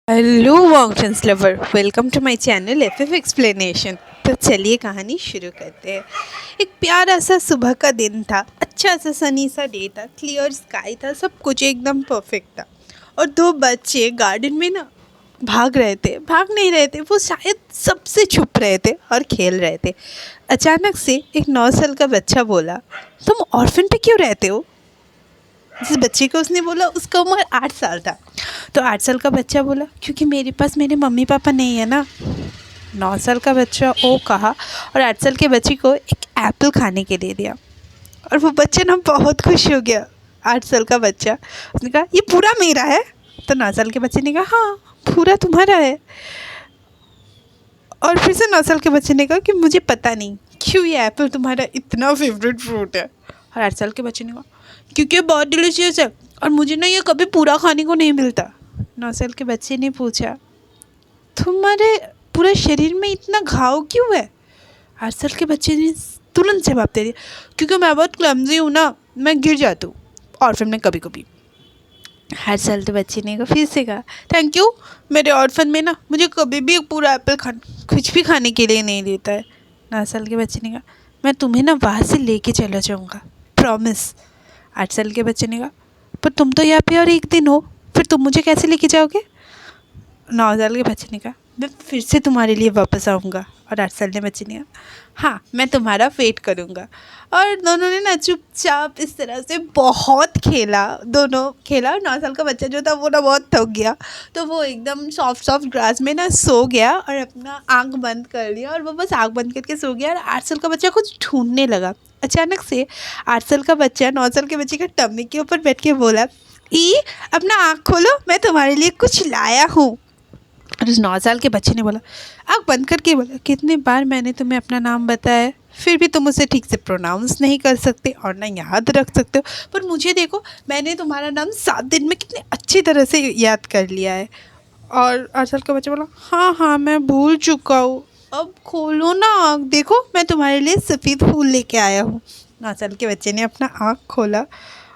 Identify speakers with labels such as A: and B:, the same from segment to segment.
A: Hello motions lover, welcome to my channel FF explanation. तो चलिए कहानी शुरू करते हैं। एक प्यारा सा सुबह का दिन था। अच्छा सा सनी सा डे था, क्लियर स्काई था, सब कुछ एकदम परफेक्ट था। और दो बच्चे गार्डन में ना भाग रहे थे, भाग नहीं रहे थे, वो शायद सबसे छुप रहे थे और खेल रहे थे। अचानक से एक 9 साल का बच्चा बोला, तुम ऑर्फन पे क्यों रहते हो? जिस बच्चे को उसने बोला उसका उम्र 8 साल था। तो 8 साल का बच्चा बोला, क्योंकि मेरे पास मेरे मम्मी पापा नहीं है ना। 9 साल का बच्चा ओ कहा और 8 साल के बच्चे को एक एप्पल खाने के लिए दिया। और वो बच्चा ना बहुत खुश हो गया। 8 साल का बच्चा, उसने कहा ये पूरा मेरा है। तो 9 साल के बच्चे ने कहा हाँ, पूरा तुम्हारा है। और फिर से 9 साल के बच्चे ने कहा कि मुझे पता नहीं क्यों ये एप्पल तुम्हारा इतना फेवरेट फ्रूट है। और 8 साल के बच्चे ने कहा क्योंकि ये बहुत डिलीशियस है और मुझे ना ये कभी पूरा खाने को नहीं मिलता। 9 साल के बच्चे ने पूछा, तुम्हारे पूरे शरीर में इतना घाव क्यों है? 8 साल के बच्चे ने तुरंत जवाब दे दिया, क्योंकि मैं बहुत क्लमजी हूँ ना, मैं गिर जाती हूँ ऑर्फन में कभी कभी। 8 साल के बच्चे ने कहा, फिर से कहा, थैंक यू, मेरे ऑर्फन में ना मुझे कभी भी पूरा एप्पल कुछ भी खाने के लिए नहीं देता है। 9 साल के बच्चे ने कहा, मैं तुम्हें ना वहाँ से लेके चला जाऊँगा, प्रॉमिस। 8 साल के बच्चे ने कहा, पर तुम तो यहाँ पे और एक दिन हो, फिर तुम मुझे कैसे लेके जाओगे? 9 साल के बच्चे ने कहा, मैं फिर से तुम्हारे लिए वापस आऊँगा। और 8 साल के बच्चे ने कहा, हाँ, मैं तुम्हारा वेट करूँगा। और दोनों ने ना चुपचाप इस तरह से बहुत खेला, दोनों खेला। और 9 साल का बच्चा जो था वो ना बहुत थक गया, तो वो एकदम सॉफ्ट सॉफ्ट ग्रास में ना सो गया और अपना आँख बंद कर लिया और वो बस आँख बंद करके सो गया। और 8 साल का बच्चा कुछ ढूंढने लगा। अचानक से 8 साल का बच्चा 9 साल के बच्चे का टम्मी के ऊपर बैठ के बोला, ई अपना आँख खोलो, मैं तुम्हारे लिए कुछ लाया हूँ। और उस 9 साल के बच्चे ने बोला, आँख बंद करके बोला, कितनी बार मैंने तुम्हें अपना नाम बताया है, फिर भी तुम उसे ठीक से प्रोनाउंस नहीं कर सकते और ना याद रख सकते हो। पर मुझे देखो, मैंने तुम्हारा नाम 7 दिन में कितने अच्छी तरह से याद कर लिया है। और 8 साल का बच्चा बोला, हाँ हाँ, मैं भूल चुका हूँ, अब खोलो ना आँख, देखो मैं तुम्हारे लिए सफ़ेद फूल लेके आया हूँ। 9 साल के बच्चे ने अपना आँख खोला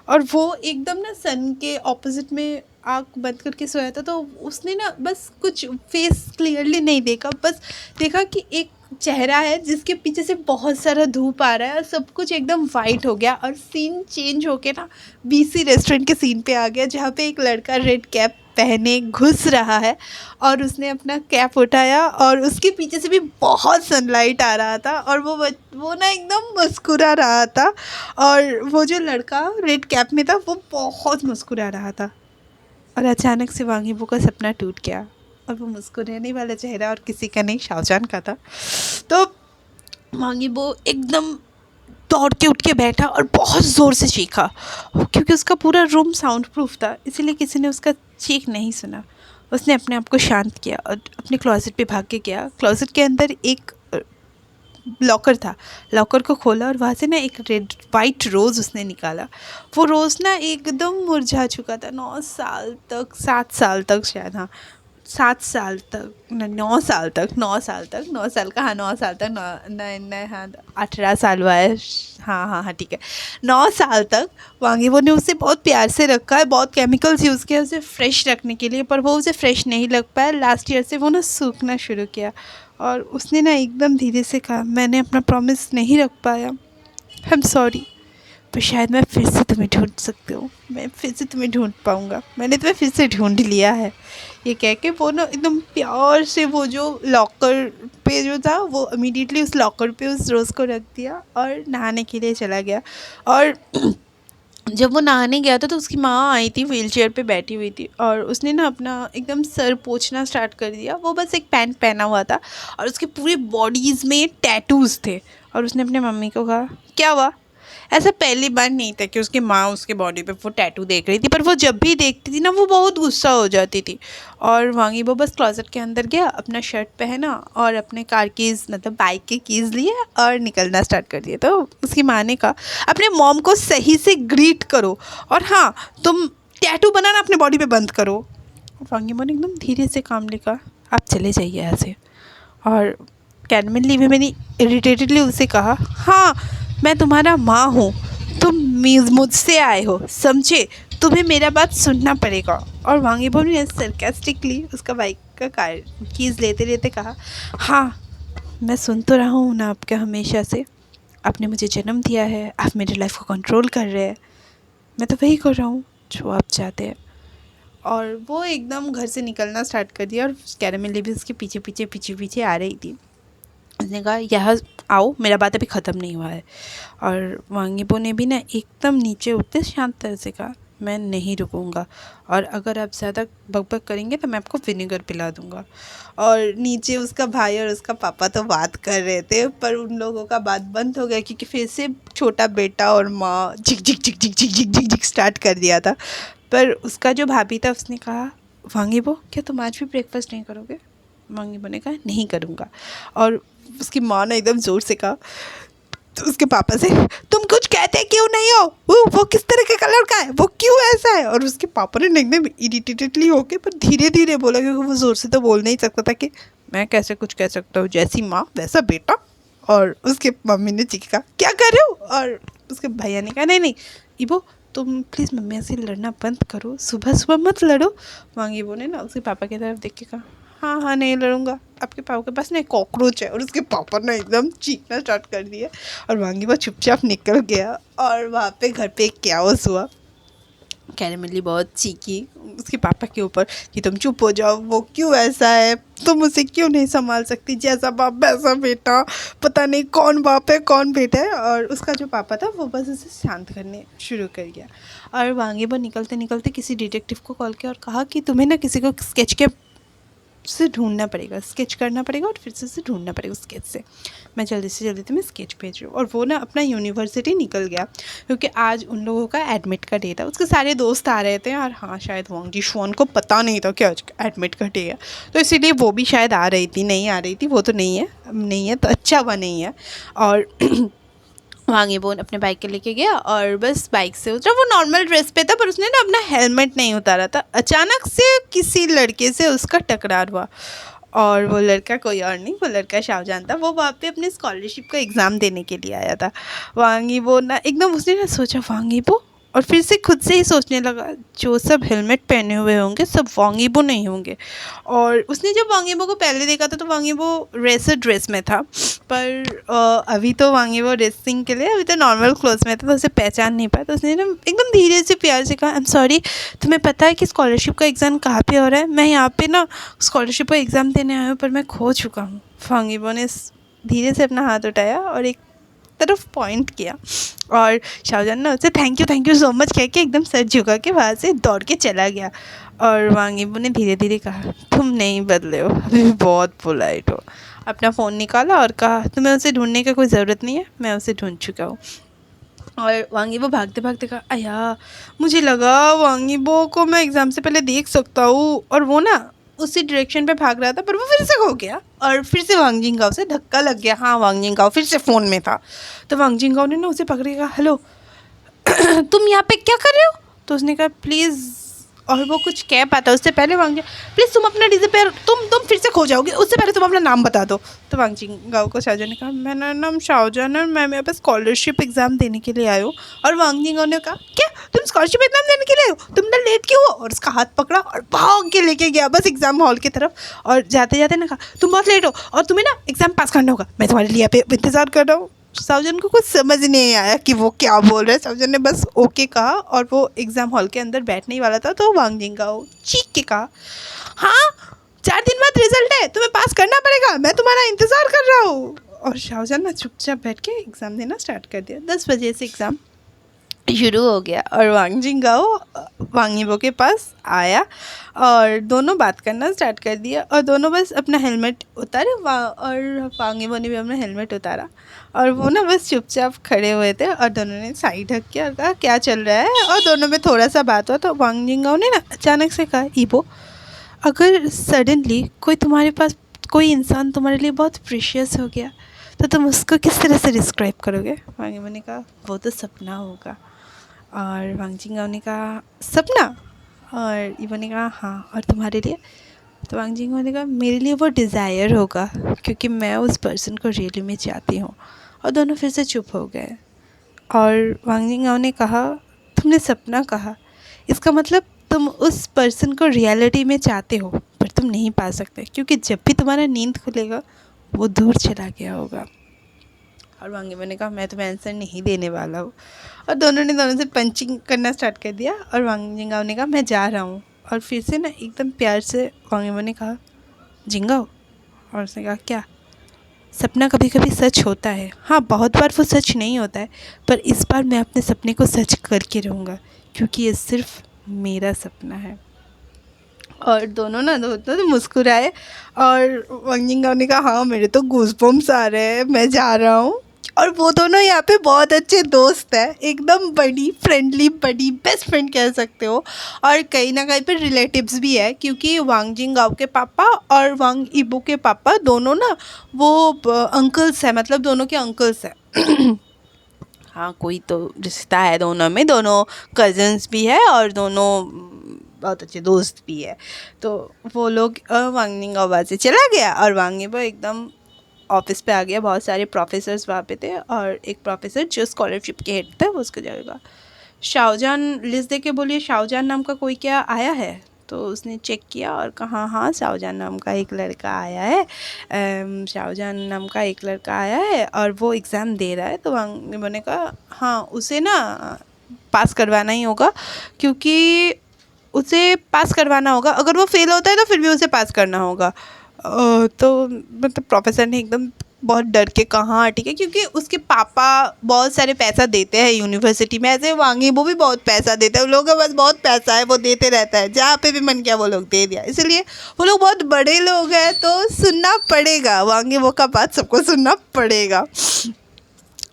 A: और वो एकदम ना सन के ऑपोजिट में आँख बंद करके सोया था। तो उसने ना बस कुछ फेस क्लियरली नहीं देखा, बस देखा कि एक चेहरा है जिसके पीछे से बहुत सारा धूप आ रहा है और सब कुछ एकदम वाइट हो गया। और सीन चेंज होके ना बीसी रेस्टोरेंट के सीन पे आ गया, जहाँ पे एक लड़का रेड कैप पहने घुस रहा है और उसने अपना कैप उठाया और उसके पीछे से भी बहुत सनलाइट आ रहा था और वो ना एकदम मुस्कुरा रहा था। और वो जो लड़का रेड कैप में था वो बहुत मुस्कुरा रहा था। और अचानक से वांगीबो का सपना टूट गया और वो मुस्कुराने वाला चेहरा और किसी का नहीं, शाहजहान का था। तो वांगीबो एकदम दौड़ के उठ के बैठा और बहुत ज़ोर से चीखा, क्योंकि उसका पूरा रूम साउंड प्रूफ था, इसीलिए किसी ने उसका चीख नहीं सुना। उसने अपने आप को शांत किया और अपने क्लोजेट पे भाग के गया। क्लोजेट के अंदर एक लॉकर था, लॉकर को खोला और वहाँ से ना एक रेड वाइट रोज़ उसने निकाला। वो रोज़ ना एकदम मुरझा चुका था। 9 साल तक, 7 साल तक शायद, हाँ 7 साल तक, 9 साल तक, 9 साल तक, 9 साल का, हाँ 9 साल तक, हाँ 18 साल हुआ है, हाँ हाँ हाँ ठीक है, 9 साल तक वांगीबो ने उसे बहुत प्यार से रखा है, बहुत केमिकल्स यूज़ किया उसे फ्रेश रखने के लिए, पर वो उसे फ्रेश नहीं लग पाया। लास्ट ईयर से वो ना सूखना शुरू किया और उसने ना एकदम धीरे से कहा, मैंने अपना प्रॉमिस नहीं रख पाया, आई एम सॉरी, पर शायद मैं फिर से तुम्हें ढूंढ सकती हूँ, मैं फिर से तुम्हें ढूंढ पाऊँगा, मैंने तुम्हें फिर से ढूंढ लिया है। ये कह के वो ना एकदम प्यार से वो जो लॉकर पे जो था वो इमीडिएटली उस लॉकर पे उस रोज़ को रख दिया और नहाने के लिए चला गया। और जब वो नहाने गया था तो उसकी माँ आई थी, व्हीलचेयर पे बैठी हुई थी और उसने ना अपना एकदम सर पोंछना स्टार्ट कर दिया। वो बस एक पैंट पहना हुआ था और उसके पूरी बॉडीज़ में टैटूज़ थे। और उसने अपने मम्मी को कहा, क्या हुआ? ऐसा पहली बार नहीं था कि उसकी माँ उसके बॉडी पे वो टैटू देख रही थी, पर वो जब भी देखती थी ना वो बहुत गुस्सा हो जाती थी। और वांगीबो बस क्लोजेट के अंदर गया, अपना शर्ट पहना और अपने कार कीज़, मतलब बाइक के कीज़ लिए और निकलना स्टार्ट कर दिया। तो उसकी माँ ने कहा, अपने मॉम को सही से ग्रीट करो और हाँ, तुम टैटू बनाना अपने बॉडी पे बंद करो। वांगीबो ने एकदम धीरे से कामली कहा, आप चले जाइए यहाँ से। और कैनमिनली भी मैंने इरिटेटेडली उसे कहा, हाँ मैं तुम्हारा माँ हूँ, तुम मुझसे आए हो, समझे? तुम्हें मेरा बात सुनना पड़ेगा। और वांग यीबो ने सरकास्टिकली उसका बाइक का कार कीज़ लेते लेते कहा, हाँ मैं सुन तो रहा हूँ ना आपका हमेशा से, आपने मुझे जन्म दिया है, आप मेरी लाइफ को कंट्रोल कर रहे हैं, मैं तो वही कर रहा हूँ जो आप चाहते हैं। और वो एकदम घर से निकलना स्टार्ट कर दिया और कैरामेल भी उसके पीछे पीछे पीछे पीछे आ रही थी। उसने कहा यहाँ आओ, मेरा बात अभी ख़त्म नहीं हुआ है। और वांग यीबो ने भी ना एकदम नीचे उठते शांत तरह से कहा, मैं नहीं रुकूंगा, और अगर आप ज़्यादा बकबक करेंगे तो मैं आपको विनेगर पिला दूंगा। और नीचे उसका भाई और उसका पापा तो बात कर रहे थे, पर उन लोगों का बात बंद हो गया क्योंकि फिर से छोटा बेटा और माँ झिक झिक झिक झिक झिक झिक झिक झिक स्टार्ट कर दिया था। पर उसका जो भाभी था उसने कहा, वांग यीबो क्या तुम आज भी ब्रेकफास्ट नहीं करोगे? वांग यीबो ने कहा, नहीं करूँगा। और उसकी माँ ने एकदम ज़ोर से कहा तो उसके पापा से, तुम कुछ कहते क्यों नहीं हो? वो किस तरह के कलर का है, वो क्यों ऐसा है? और उसके पापा ने एकदम इरिटेटेडली होके पर धीरे धीरे बोला, क्योंकि वो ज़ोर से तो बोल नहीं सकता था कि मैं कैसे कुछ कह सकता हूँ, जैसी माँ वैसा बेटा। और उसके मम्मी ने चीखा, क्या कर रहे हो? और उसके भैया ने कहा, नहीं नहीं इबो तुम प्लीज़ मम्मी से लड़ना बंद करो, सुबह सुबह मत लड़ो। वांग यीबो ने ना उसके पापा की तरफ देख के कहा, हाँ हाँ नहीं लड़ूंगा, आपके पापा के पास ना कॉकरोच है। और उसके पापा ने एकदम चीखना स्टार्ट कर दिया और वांग यीबो चुपचाप निकल गया। और वहाँ पे घर पे एक कैओस हुआ। कैरामेली बहुत चीखी उसके पापा के ऊपर कि तुम चुप हो जाओ, वो क्यों ऐसा है, तुम उसे क्यों नहीं संभाल सकती, जैसा बाप वैसा बेटा, पता नहीं कौन बाप है कौन बेटा है। और उसका जो पापा था वो बस उसे शांत करने शुरू कर गया। और वांग यीबो निकलते निकलते किसी डिटेक्टिव को कॉल किया और कहा कि तुम्हें ना किसी को स्केच के से ढूंढना पड़ेगा, स्केच करना पड़ेगा और फिर से उसे ढूंढना पड़ेगा स्केच से। मैं जल्दी से जल्दी तुम्हें स्केच भेज रही हूँ। और वो ना अपना यूनिवर्सिटी निकल गया क्योंकि आज उन लोगों का एडमिट का डे था। उसके सारे दोस्त आ रहे थे और हाँ शायद वांग जिशुआन को पता नहीं था कि आज एडमिट का डे है, तो इसीलिए वो भी शायद आ रही थी, नहीं आ रही थी, वो तो नहीं है तो अच्छा हुआ नहीं है। और वांग यीबो अपने बाइक के लेके गया और बस बाइक से उतरा। वो नॉर्मल ड्रेस पे था पर उसने ना अपना हेलमेट नहीं उतारा था। अचानक से किसी लड़के से उसका टकरार हुआ और वो लड़का कोई और नहीं, वो लड़का शाहजहान था। वो वहाँ पे अपने स्कॉलरशिप का एग्ज़ाम देने के लिए आया था। वांग यीबो ना एकदम उसने ना सोचा वांग यीबो, और फिर से खुद से ही सोचने लगा जो सब हेलमेट पहने हुए होंगे सब वांग यीबो नहीं होंगे। और उसने जब वांग यीबो को पहले देखा था तो वांग यीबो रेसर ड्रेस में था, पर अभी तो वांग यीबो रेसिंग के लिए अभी तो नॉर्मल क्लोथ्स में था तो उसे पहचान नहीं पाया। तो उसने ना एकदम धीरे से प्यार से कहा, आई एम सॉरी, तुम्हें पता है कि स्कॉलरशिप का एग्ज़ाम कहाँ पे हो रहा है? मैं यहाँ पे ना स्कॉलरशिप का एग्ज़ाम देने आया हूँ पर मैं खो चुका हूँ। वांग यीबो ने धीरे से अपना हाथ उठाया और एक तरफ पॉइंट किया और शाहजहान ने उसे थैंक यू सो मच कह के एकदम सर झुका के वहाँ से दौड़ के चला गया। और वांग यीबो ने धीरे धीरे कहा, तुम नहीं बदले हो, अभी भी बहुत पोलाइट हो। अपना फ़ोन निकाला और कहा, तुम्हें उसे ढूंढने की कोई ज़रूरत नहीं है, मैं उसे ढूंढ चुका हूँ। और वांग यीबो भागते भागते कहा, अया मुझे लगा वांग यीबो को मैं एग्ज़ाम से पहले देख सकता हूँ। और वो ना उसी डायरेक्शन पे भाग रहा था पर वो फिर से खो गया और फिर से वांग जिंगाओ से धक्का लग गया। हाँ वांग जिंगाओ फिर से फ़ोन में था। तो वांग जिंगाओ ने ना उसे पकड़े कहा, हेलो तुम यहाँ पे क्या कर रहे हो? तो उसने कहा प्लीज़, और वो कुछ कह पाता उससे पहले वांग जिंग, प्लीज़ तुम अपना डिसअपेयर, तुम फिर से खो जाओगे, उससे पहले तुम अपना नाम बता दो। तो वांग जिंगाओ को शाहजहान ने कहा, मेरा नाम शाहजहान है, मैं यहाँ पे स्कॉलरशिप एग्ज़ाम देने के लिए आया हूँ। और वांग जिंगाओ ने कहा, क्या तुम स्कॉलरशिप एग्ज़ाम देने के लिए आए हो, तुम इतना लेट क्यों हो? और उसका हाथ पकड़ा और भाग के लेके गया बस एग्ज़ाम हॉल की तरफ। और जाते जाते ना कहा, तुम बहुत लेट हो और तुम्हें ना एग्ज़ाम पास करना होगा, मैं तुम्हारे लिए यहाँ पे इंतज़ार कर रहा हूँ। शाहजहान को कुछ समझ नहीं आया कि वो क्या बोल रहा है। शाहजहान ने बस ओके कहा और वो एग्ज़ाम हॉल के अंदर बैठने ही वाला था तो वांग जिंगाओ चीख के कहा, हाँ 4 दिन बाद रिजल्ट है, तुम्हें पास करना पड़ेगा, मैं तुम्हारा इंतज़ार कर रहा हूँ। और शाहजहान ने चुपचाप बैठ के एग्ज़ाम देना स्टार्ट कर दिया। 10 बजे से एग्ज़ाम शुरू हो गया और वांग जिंगाओ वांग यीबो के पास आया और दोनों बात करना स्टार्ट कर दिया और दोनों बस अपना हेलमेट उतारे और वांग यीबो ने भी अपना हेलमेट उतारा और वो ना बस चुपचाप खड़े हुए थे और दोनों ने साइड हक किया और कहा क्या चल रहा है। और दोनों में थोड़ा सा बात हुआ तो वांग जिंगाओ ने ना अचानक से कहा, ईबो अगर सडनली कोई इंसान तुम्हारे लिए बहुत प्रीशियस हो गया तो तुम उसको किस तरह से डिस्क्राइब करोगे? वांग यीबो ने कहा, वो तो सपना होगा। और वांग जिंगाओ ने कहा, सपना? और यीबो ने कहा, हाँ, और तुम्हारे लिए? तो वांग जिंगाओ ने कहा, मेरे लिए वो डिज़ायर होगा क्योंकि मैं उस पर्सन को रियली में चाहती हूँ। और दोनों फिर से चुप हो गए और वांग जिंगाओ ने कहा, तुमने सपना कहा, इसका मतलब तुम उस पर्सन को रियलिटी में चाहते हो पर तुम नहीं पा सकते, क्योंकि जब भी तुम्हारा नींद खुलेगा वो दूर चला गया होगा। और वांगीबो ने कहा मैं तुम्हें आंसर नहीं देने वाला हूँ। और दोनों से पंचिंग करना स्टार्ट कर दिया। और वांग जिंगाओ ने कहा मैं जा रहा हूँ। और फिर से ना एकदम प्यार से वांगीबो ने कहा जिंगाओ। और उसने कहा क्या? सपना कभी कभी सच होता है। हाँ, बहुत बार वो सच नहीं होता है, पर इस बार मैं अपने सपने को सच करके रहूँगा, क्योंकि ये सिर्फ मेरा सपना है। और दोनों तो मुस्कुराए। और वांग जिंगाओ ने कहा हाँ मेरे तो गूज़बम्प्स आ रहे हैं, मैं जा रहा हूँ। और वो दोनों यहाँ पे बहुत अच्छे दोस्त हैं, एकदम बड़ी फ्रेंडली बड़ी बेस्ट फ्रेंड कह सकते हो। और कहीं ना कहीं पे रिलेटिव्स भी है, क्योंकि वांग जिंगाओ के पापा और वांग इबो के पापा दोनों ना वो अंकल्स हैं, मतलब दोनों के अंकल्स हैं। हाँ, कोई तो रिश्ता है दोनों में, दोनों कज़न्स भी है और दोनों बहुत अच्छे दोस्त भी है। तो वो लोग वांग जिंगाओ से चला गया और वांग इबो एकदम ऑफिस पे आ गया। बहुत सारे प्रोफेसर्स वहाँ पे थे और एक प्रोफेसर जो स्कॉलरशिप के हेड थे वो उसको जाएगा। शाहजहान लिस्ट दे के बोलिए शाहजहान नाम का कोई क्या आया है? तो उसने चेक किया और कहा हाँ शाहजहान नाम का एक लड़का आया है, शाहजहान नाम का एक लड़का आया है और वो एग्ज़ाम दे रहा है। तो वांग ने कहा हाँ उसे ना पास करवाना ही होगा, क्योंकि उसे पास करवाना होगा, अगर वो फेल होता है तो फिर भी उसे पास करना होगा। तो मतलब प्रोफेसर ने एकदम बहुत डर के कहा ठीक है, क्योंकि उसके पापा बहुत सारे पैसा देते हैं यूनिवर्सिटी में, ऐसे वांगीबो भी बहुत पैसा देता है, उन लोगों के पास बहुत पैसा है, वो देते रहता है, जहाँ पे भी मन किया वो लोग दे दिया। इसलिए वो लोग बहुत बड़े लोग हैं तो सुनना पड़ेगा, वांगीबो का बात सबको सुनना पड़ेगा।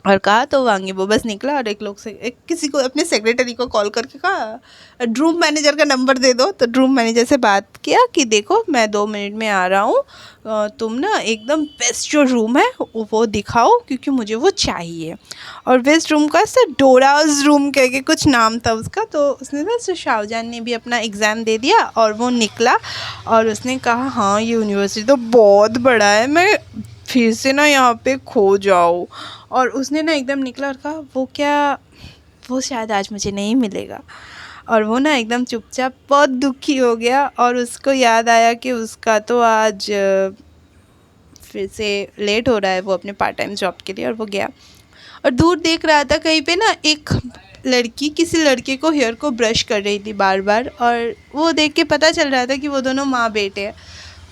A: और कहा तो वांगीबो बस निकला और किसी को अपने सेक्रेटरी को कॉल करके कहा ड्रूम मैनेजर का नंबर दे दो। तो ड्रूम मैनेजर से बात किया कि देखो मैं 2 मिनट में आ रहा हूँ, तुम ना एकदम बेस्ट जो रूम है वो दिखाओ, क्योंकि मुझे वो चाहिए। और बेस्ट रूम का सर डोराज रूम कह के कुछ नाम था उसका। तो उसने ना सर शाहजहान ने भी अपना एग्ज़ाम दे दिया और वो निकला और उसने कहा हाँ ये यूनिवर्सिटी तो बहुत बड़ा है, मैं फिर से ना यहाँ पे खो जाऊँ। और उसने ना एकदम निकला और कहा वो क्या, वो शायद आज मुझे नहीं मिलेगा। और वो ना एकदम चुपचाप बहुत दुखी हो गया और उसको याद आया कि उसका तो आज फिर से लेट हो रहा है वो अपने पार्ट टाइम जॉब के लिए। और वो गया और दूर देख रहा था कहीं पे ना एक लड़की किसी लड़के को हेयर को ब्रश कर रही थी बार बार, और वो देख के पता चल रहा था कि वो दोनों माँ बेटे हैं।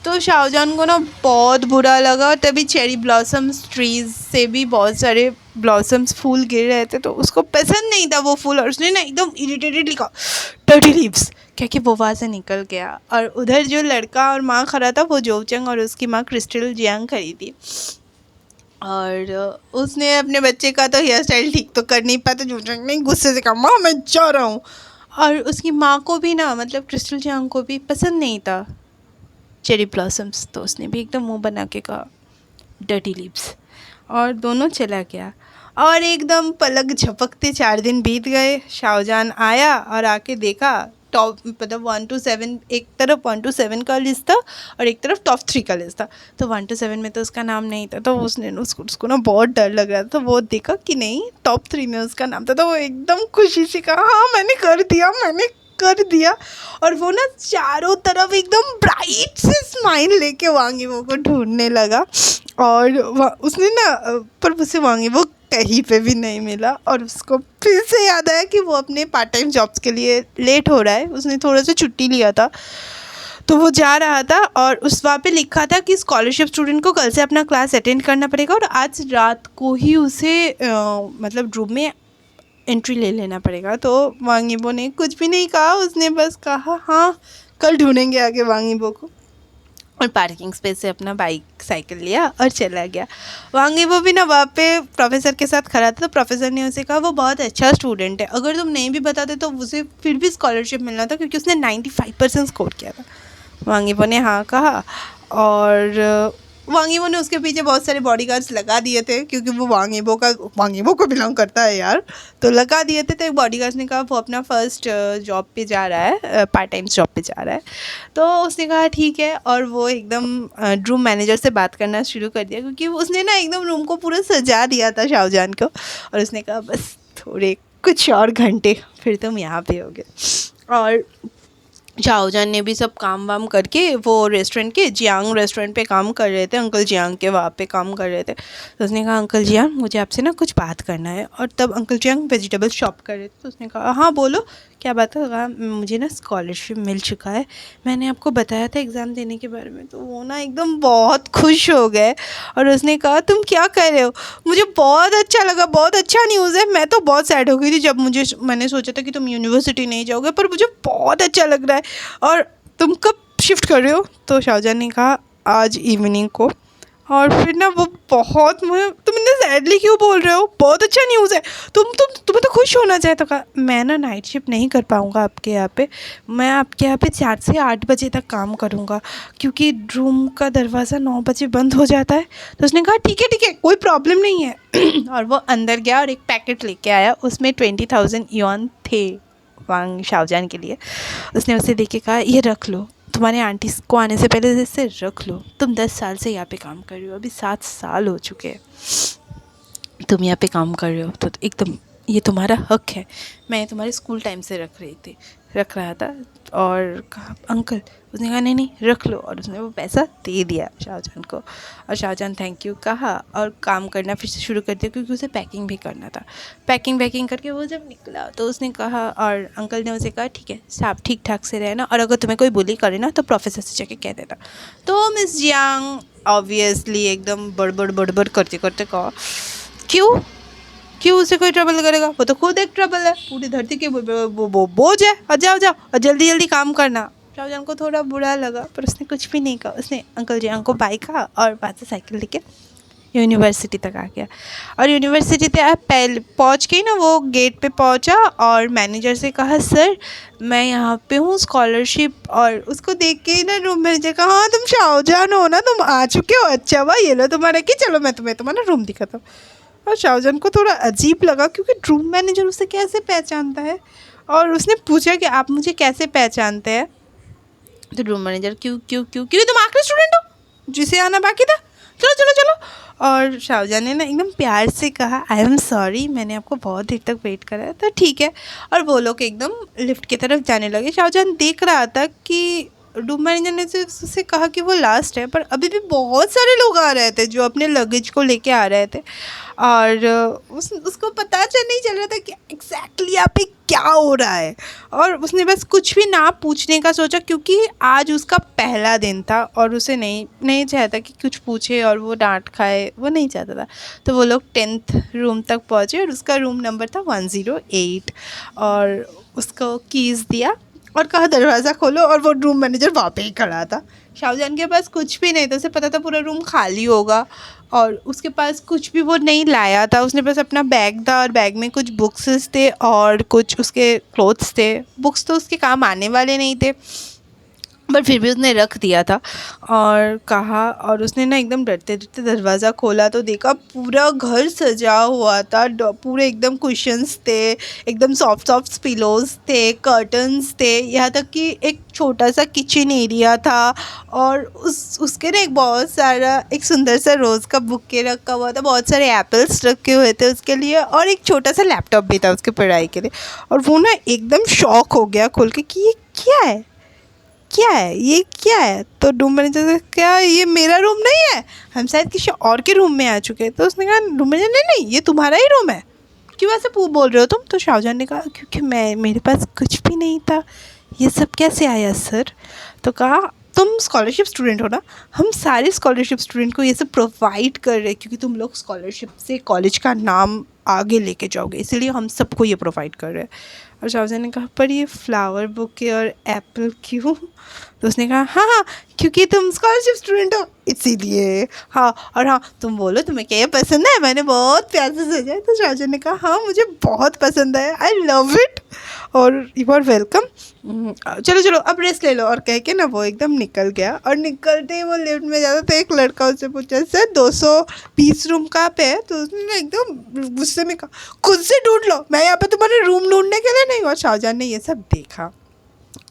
A: तो शाहजहान को ना बहुत बुरा लगा। और तभी चेरी ब्लॉसम्स ट्रीज़ से भी बहुत सारे ब्लॉसम्स फूल गिर रहे थे, तो उसको पसंद नहीं था वो फूल, और उसने ना एकदम इरिटेटेड लिखा डर्टी लीव्स क्या कि वो वहाँ से निकल गया। और उधर जो लड़का और माँ खड़ा था वो जोचंग और उसकी माँ क्रिस्टल जियांग खड़ी थी। और उसने अपने बच्चे का तो हेयर स्टाइल ठीक तो कर नहीं पाता, जोचंग ने गुस्से से कहा माँ मैं जा रहा हूँ। और उसकी माँ को भी ना मतलब क्रिस्टल जियांग को भी पसंद नहीं था चेरी ब्लॉसम्स, तो उसने भी एकदम मुंह बना के कहा डर्टी लिप्स, और दोनों चला गया। और एकदम पलक झपकते 4 दिन बीत गए। शाहजहान आया और आके देखा टॉप मतलब 1 to 7, एक तरफ 1 to 7 का लिस्ट था और एक तरफ टॉप 3 का लिस्ट था। तो 1 to 7 में तो उसका नाम नहीं था, तो उसने उसको ना बहुत डर लग रहा था। तो वो देखा कि नहीं टॉप 3 में उसका नाम था, तो वो एकदम खुशी से कहा हाँ मैंने कर दिया। और वो ना चारों तरफ एकदम ब्राइट से स्माइल लेके वांगीबो को ढूंढने लगा। और उसने ना पर उसे वांगीबो कहीं पे भी नहीं मिला। और उसको फिर से याद आया कि वो अपने पार्ट टाइम जॉब्स के लिए लेट हो रहा है, उसने थोड़ा सा छुट्टी लिया था। तो वो जा रहा था और उस वहाँ पे लिखा था कि स्कॉलरशिप स्टूडेंट को कल से अपना क्लास अटेंड करना पड़ेगा और आज रात को ही उसे मतलब रूम में एंट्री ले लेना पड़ेगा। तो वांगीबो ने कुछ भी नहीं कहा, उसने बस कहा हाँ कल ढूंढेंगे आगे वांगीबो को। और पार्किंग स्पेस से अपना साइकिल लिया और चला गया। वांगीबो भी ना वहाँ पे प्रोफेसर के साथ खड़ा था। तो प्रोफेसर ने उसे कहा वो बहुत अच्छा स्टूडेंट है, अगर तुम नहीं भी बताते तो उसे फिर भी स्कॉलरशिप मिलना था, क्योंकि उसने 95% स्कोर किया था। वांगीबो ने हाँ कहा और वांगीबो ने उसके पीछे बहुत सारे बॉडीगार्ड्स लगा दिए थे, क्योंकि वो वांगीबो को बिलोंग करता है यार, तो लगा दिए थे। तो एक बॉडीगार्ड्स ने कहा वो अपना फर्स्ट जॉब पे जा रहा है, पार्ट टाइम जॉब पे जा रहा है। तो उसने कहा ठीक है, और वो एकदम रूम मैनेजर से बात करना शुरू कर दिया, क्योंकि उसने ना एकदम रूम को पूरा सजा दिया था शाहजहान को। और उसने कहा बस थोड़े कुछ और घंटे फिर तुम यहाँ पे होगे। और शाहजहान ने भी सब काम वाम करके वो रेस्टोरेंट के जियांग रेस्टोरेंट पे काम कर रहे थे, अंकल जियांग के वहाँ पे काम कर रहे थे। तो उसने कहा अंकल जियांग मुझे आपसे ना कुछ बात करना है। और तब अंकल जियांग वेजिटेबल शॉप कर रहे थे। तो उसने कहा हाँ बोलो क्या बात है। कहा मुझे ना स्कॉलरशिप मिल चुका है, मैंने आपको बताया था एग्ज़ाम देने के बारे में। तो वो ना एकदम बहुत खुश हो गए और उसने कहा तुम क्या कर रहे हो, मुझे बहुत अच्छा लगा, बहुत अच्छा न्यूज़ है। मैं तो बहुत सैड हो गई थी जब मैंने सोचा था कि तुम यूनिवर्सिटी नहीं जाओगे, पर मुझे बहुत अच्छा लग रहा है। और तुम कब शिफ्ट कर रहे हो। तो शाहजहान ने कहा आज इवनिंग को। और फिर ना वो बहुत तुम इतने सैडली क्यों बोल रहे हो, बहुत अच्छा न्यूज़ है, तुम्हें तो खुश होना चाहिए। तो कहा मैं ना नाइट शिफ्ट नहीं कर पाऊँगा आपके यहाँ पे, मैं आपके यहाँ पे 4 से 8 बजे तक काम करूँगा क्योंकि रूम का दरवाज़ा 9 बजे बंद हो जाता है। तो उसने कहा ठीक है कोई प्रॉब्लम नहीं है। और वो अंदर गया और एक पैकेट लेके आया, उसमें 20,000 युआन थे वांग शाहजहान के लिए। उसने उसे देख के कहा ये रख लो, तुम्हारे आंटी को आने से पहले इसे रख लो, तुम 10 साल से यहाँ पे काम कर रही हो, अभी 7 साल हो चुके हैं तुम यहाँ पे काम कर रहे हो, तो एकदम ये तुम्हारा हक है। मैं तुम्हारे स्कूल टाइम से रख रहा था। और कहा अंकल, उसने कहा नहीं रख लो। और उसने वो पैसा दे दिया शाहजहान को। और शाहजहान थैंक यू कहा और काम करना फिर से शुरू कर दिया क्योंकि उसे पैकिंग भी करना था। पैकिंग करके वो जब निकला तो उसने कहा, और अंकल ने उसे कहा ठीक है साहब ठीक ठाक से रहना, और अगर तुम्हें कोई बुली करे ना तो प्रोफेसर से जाके कह देना। तो मिस जियांग ऑब्वियसली एकदम बड़बड़ करते कहा क्यों उसे कोई ट्रबल करेगा, वो तो खुद एक ट्रबल है, पूरी धरती की वो बोझ है। और जाओ और जल्दी काम करना। शाहजहान को थोड़ा बुरा लगा पर उसने कुछ भी नहीं कहा। उसने अंकल जी को बाय कहा और वहाँ से साइकिल लेके यूनिवर्सिटी तक आ गया। और यूनिवर्सिटी तक पहले पहुँच के ना वो गेट पे पहुँचा और मैनेजर से कहा सर मैं यहाँ पे हूँ स्कॉलरशिप। और उसको देख के ना रूम मैनेजर कहा हाँ तुम शाहजहान हो ना, तुम आ चुके हो, अच्छा हुआ ये लो तुम्हारा कि चलो मैं तुम्हें तुम्हारा रूम दिखाता हूँ। और शाहजहान को थोड़ा अजीब लगा क्योंकि रूम मैनेजर उसे कैसे पहचानता है। और उसने पूछा कि आप मुझे कैसे पहचानते हैं। तो रूम मैनेजर क्यों तुम आखिरी स्टूडेंट हो जिसे आना बाकी था, चलो। और शाहजहान ने ना एकदम प्यार से कहा आई एम सॉरी, मैंने आपको बहुत देर तक वेट करा, तो ठीक है। और वो लोग एकदम लिफ्ट की तरफ जाने लगे। शाहजहान देख रहा था कि रूम मैनेजर ने उससे कहा कि वो लास्ट है, पर अभी भी बहुत सारे लोग आ रहे थे जो अपने लगेज को लेके आ रहे थे। और उसको पता नहीं चल रहा था कि एग्जैक्टली यहाँ पे क्या हो रहा है। और उसने बस कुछ भी ना पूछने का सोचा क्योंकि आज उसका पहला दिन था और उसे नहीं चाहता कि कुछ पूछे और वो डांट खाए, वो नहीं चाहता था। तो वो लोग 10th रूम तक पहुँचे और उसका रूम नंबर था 108। और उसको कीज़ दिया और कहा दरवाज़ा खोलो, और वो रूम मैनेजर वहाँ पे ही खड़ा था। शाहजहान के पास कुछ भी नहीं था, उसे पता था पूरा रूम खाली होगा और उसके पास कुछ भी वो नहीं लाया था। उसने बस अपना बैग था और बैग में कुछ बुक्स थे और कुछ उसके क्लोथ्स थे। बुक्स तो उसके काम आने वाले नहीं थे पर फिर भी उसने रख दिया था। और कहा, और उसने ना एकदम डरते दरवाज़ा खोला तो देखा पूरा घर सजा हुआ था, पूरे एकदम कुशन्स थे, एकदम सॉफ्ट पिलोज थे, कर्टन्स थे, यहाँ तक कि एक छोटा सा किचन एरिया था। और उसके ना एक सुंदर सा रोज़ का बुके रखा हुआ था, बहुत सारे एप्पल्स रखे हुए थे उसके लिए, और एक छोटा सा लैपटॉप भी था उसके पढ़ाई के लिए। और वो ना एकदम शॉक हो गया खोल के कि ये ये क्या है। तो रूम मैनेजर से क्या ये मेरा रूम नहीं है, हम शायद किसी और के रूम में आ चुके हैं। तो उसने कहा रूम मैनेजर नहीं ये तुम्हारा ही रूम है, क्यों ऐसे बोल रहे हो तुम। तो शाहजहान ने कहा क्योंकि मेरे पास कुछ भी नहीं था, ये सब कैसे आया सर। तो कहा तुम स्कॉलरशिप स्टूडेंट हो ना, हम सारे स्कॉलरशिप स्टूडेंट को ये सब प्रोवाइड कर रहे हैं क्योंकि तुम लोग स्कॉलरशिप से कॉलेज का नाम आगे लेके जाओगे, इसीलिए हम सबको ये प्रोवाइड कर रहे हैं। और शाहजहान ने कहा पर ये फ्लावर बुके और एप्पल क्यों। तो उसने कहा हाँ क्योंकि तुम स्कॉलरशिप स्टूडेंट हो इसीलिए। हाँ और हाँ तुम बोलो तुम्हें क्या ये पसंद है, मैंने बहुत प्यार से सजा है। तो शाहजहान ने कहा हाँ मुझे बहुत पसंद है, आई लव इट और यू आर वेलकम, चलो अब रेस्ट ले लो। और कह के ना वो एकदम निकल गया। और निकलते ही वो लिफ्ट में जाता तो एक लड़का उससे पूछा सर 220 रूम कहाँ पे है। तो उसने एकदम गुस्से में कहा खुद से ढूंढ लो, मैं यहाँ पे तुम्हारे रूम ढूंढने के लिए नहीं। और शाहजहान ने ये सब देखा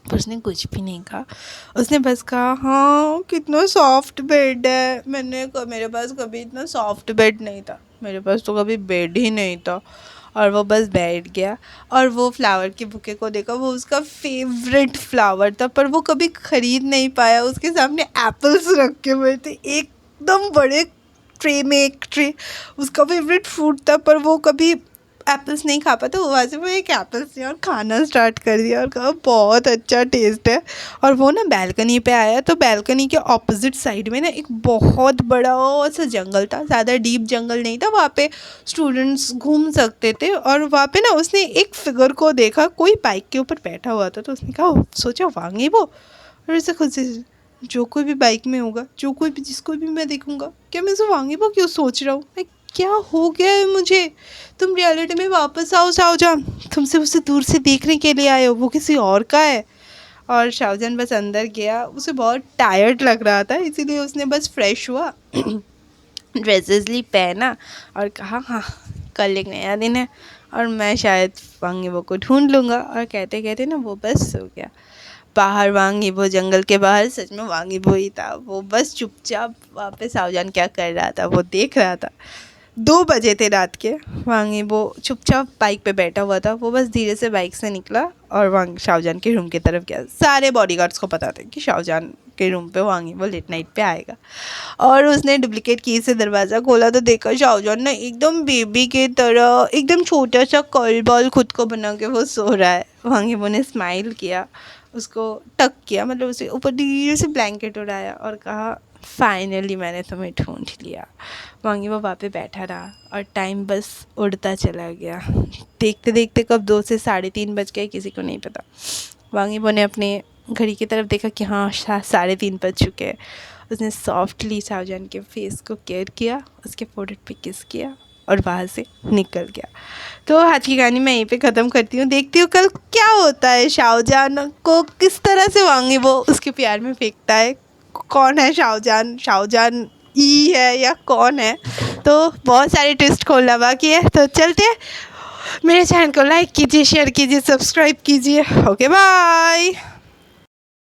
A: पर उसने कुछ भी नहीं कहा। उसने बस कहा हाँ कितना सॉफ्ट बेड है, मेरे पास कभी इतना सॉफ्ट बेड नहीं था, मेरे पास तो कभी बेड ही नहीं था। और वो बस बैठ गया और वो फ्लावर के बुके को देखा। वो उसका फेवरेट फ्लावर था, पर वो कभी ख़रीद नहीं पाया। उसके सामने एप्पल्स रखे हुए थे एकदम बड़े ट्रे में, एक ट्रे उसका फेवरेट फ्रूट था, पर वो कभी एप्पल्स नहीं खा पाता। वो वहाँ से वो एक एप्पल्स लिया और खाना स्टार्ट कर दिया और कहा बहुत अच्छा टेस्ट है। और वो ना बैल्कनी पे आया, तो बैल्कनी के ऑपोजिट साइड में ना एक बहुत बड़ा सा जंगल था। ज़्यादा डीप जंगल नहीं था, वहाँ पे स्टूडेंट्स घूम सकते थे। और वहाँ पे ना उसने एक फिगर को देखा, कोई बाइक के ऊपर बैठा हुआ था। तो उसने कहा, सोचा वांगे वो, और उसे खुद से जो कोई भी बाइक में होगा, जो कोई भी जिसको भी मैं देखूंगा, क्या मैं उसे वांगे वो क्यों सोच रहा हूँ, मैं क्या हो गया है मुझे। तुम रियलिटी में वापस आओ शाहजहां, तुमसे उसे दूर से देखने के लिए आए हो, वो किसी और का है। और शाहजहां बस अंदर गया, उसे बहुत टायर्ड लग रहा था, इसीलिए उसने बस फ्रेश हुआ, ड्रेसेस ली, पहना और कहा हाँ कल एक नया दिन है और मैं शायद वांगे वो को ढूंढ लूँगा। और कहते कहते ना वो बस सो गया। बाहर वांगी वो जंगल के बाहर सच में वांगी वो ही था। वो बस चुपचाप वहाँ पे शाहजहां क्या कर रहा था वो देख रहा था। 2 बजे थे रात के। वांगी वो चुपचाप बाइक पे बैठा हुआ था। वो बस धीरे से बाइक से निकला और वांगी शाहजहां के रूम की तरफ गया। सारे बॉडीगार्ड्स को पता था कि शाहजहां के रूम पे वांगी वो लेट नाइट पे आएगा। और उसने डुप्लीकेट की से दरवाज़ा खोला तो देखा शाहजहां ना एकदम बेबी की तरह एकदम छोटा सा कर्ल बॉल खुद को बना के वो सो रहा है। वांगी वो ने स्माइल किया, उसको टक किया, मतलब उसे ऊपर धीरे से ब्लैंकेट उड़ाया और कहा फाइनली मैंने तुम्हें ढूंढ लिया। वांगी वो वहाँ पे बैठा रहा और टाइम बस उड़ता चला गया। देखते देखते कब 2 से 3:30 बज गए किसी को नहीं पता। वांगी वो ने अपने घड़ी की तरफ देखा कि हाँ 3:30 बज चुके हैं। उसने सॉफ्टली शाहजहां के फेस को केयर किया, उसके फोrehead पे किस किया और वहाँ से निकल गया। तो आज की कहानी मैं यहीं पे ख़त्म करती हूँ। देखती हूँ कल क्या होता है, शाहजहां को किस तरह से वांगी वो उसके प्यार में फेंकता है, कौन है शाहजहां ई है या कौन है। तो बहुत सारे ट्विस्ट खोलना बाकी है। तो चलते हैं, मेरे चैनल को लाइक कीजिए, शेयर कीजिए, सब्सक्राइब कीजिए। Okay bye.